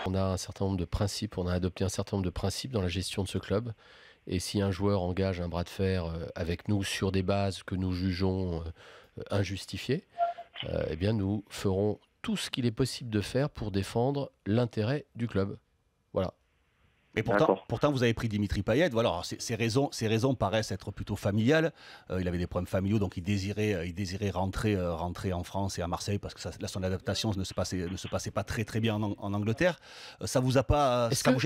On a un certain nombre de principes, on a adopté un certain nombre de principes dans la gestion de ce club. Et si un joueur engage un bras de fer avec nous sur des bases que nous jugeons injustifiées, eh bien nous ferons tout ce qu'il est possible de faire pour défendre l'intérêt du club. Voilà. Mais pourtant, vous avez pris Dimitri Payet. Voilà, alors ces raisons paraissent être plutôt familiales. Il avait des problèmes familiaux, donc il désirait rentrer en France et à Marseille parce que son adaptation ne se passait pas très bien en Angleterre. Ça vous gêne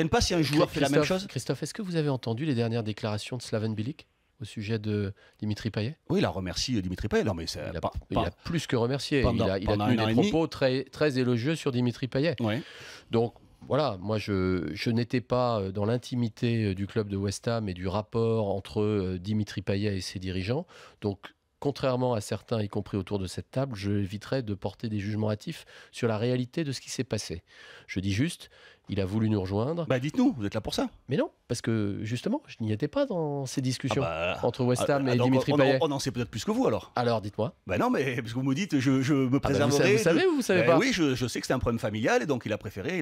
pas si un joueur fait la même chose? Christophe, est-ce que vous avez entendu les dernières déclarations de Slaven Bilic au sujet de Dimitri Payet? Oui, il a remercié Dimitri Payet. Non, mais il a plus que remercié. Il a tenu des propos très, très élogieux sur Dimitri Payet. Ouais. Donc, voilà, moi je n'étais pas dans l'intimité du club de West Ham et du rapport entre Dimitri Payet et ses dirigeants. Donc, contrairement à certains, y compris autour de cette table, je éviterai de porter des jugements hâtifs sur la réalité de ce qui s'est passé. Je dis juste, il a voulu nous rejoindre. Bah dites-nous, vous êtes là pour ça. Mais non, parce que justement, je n'y étais pas dans ces discussions entre West Ham et Dimitri Payet. On en sait peut-être plus que vous alors. Alors dites-moi. Ben non, mais parce que vous me dites, je me préserverai. Vous savez ou vous savez pas? Oui, je sais que c'était un problème familial et donc il a préféré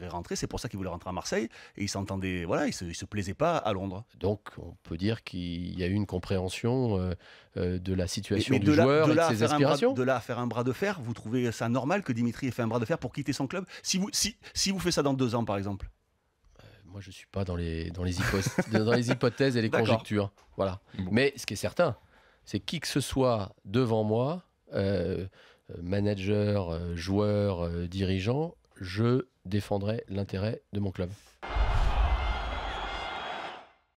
rentrer. C'est pour ça qu'il voulait rentrer à Marseille et il s'entendait, voilà, il se plaisait pas à Londres. Donc on peut dire qu'il y a eu une compréhension de la situation du joueur et de ses aspirations. De là à faire un bras de fer, vous trouvez ça normal que Dimitri ait fait un bras de fer pour quitter son club? Si vous faites ça dans 2 ans par exemple? Moi, je ne suis pas dans les hypothèses et les conjectures. Voilà. Bon. Mais ce qui est certain, c'est qui que ce soit devant moi, manager, joueur, dirigeant, je défendrai l'intérêt de mon club.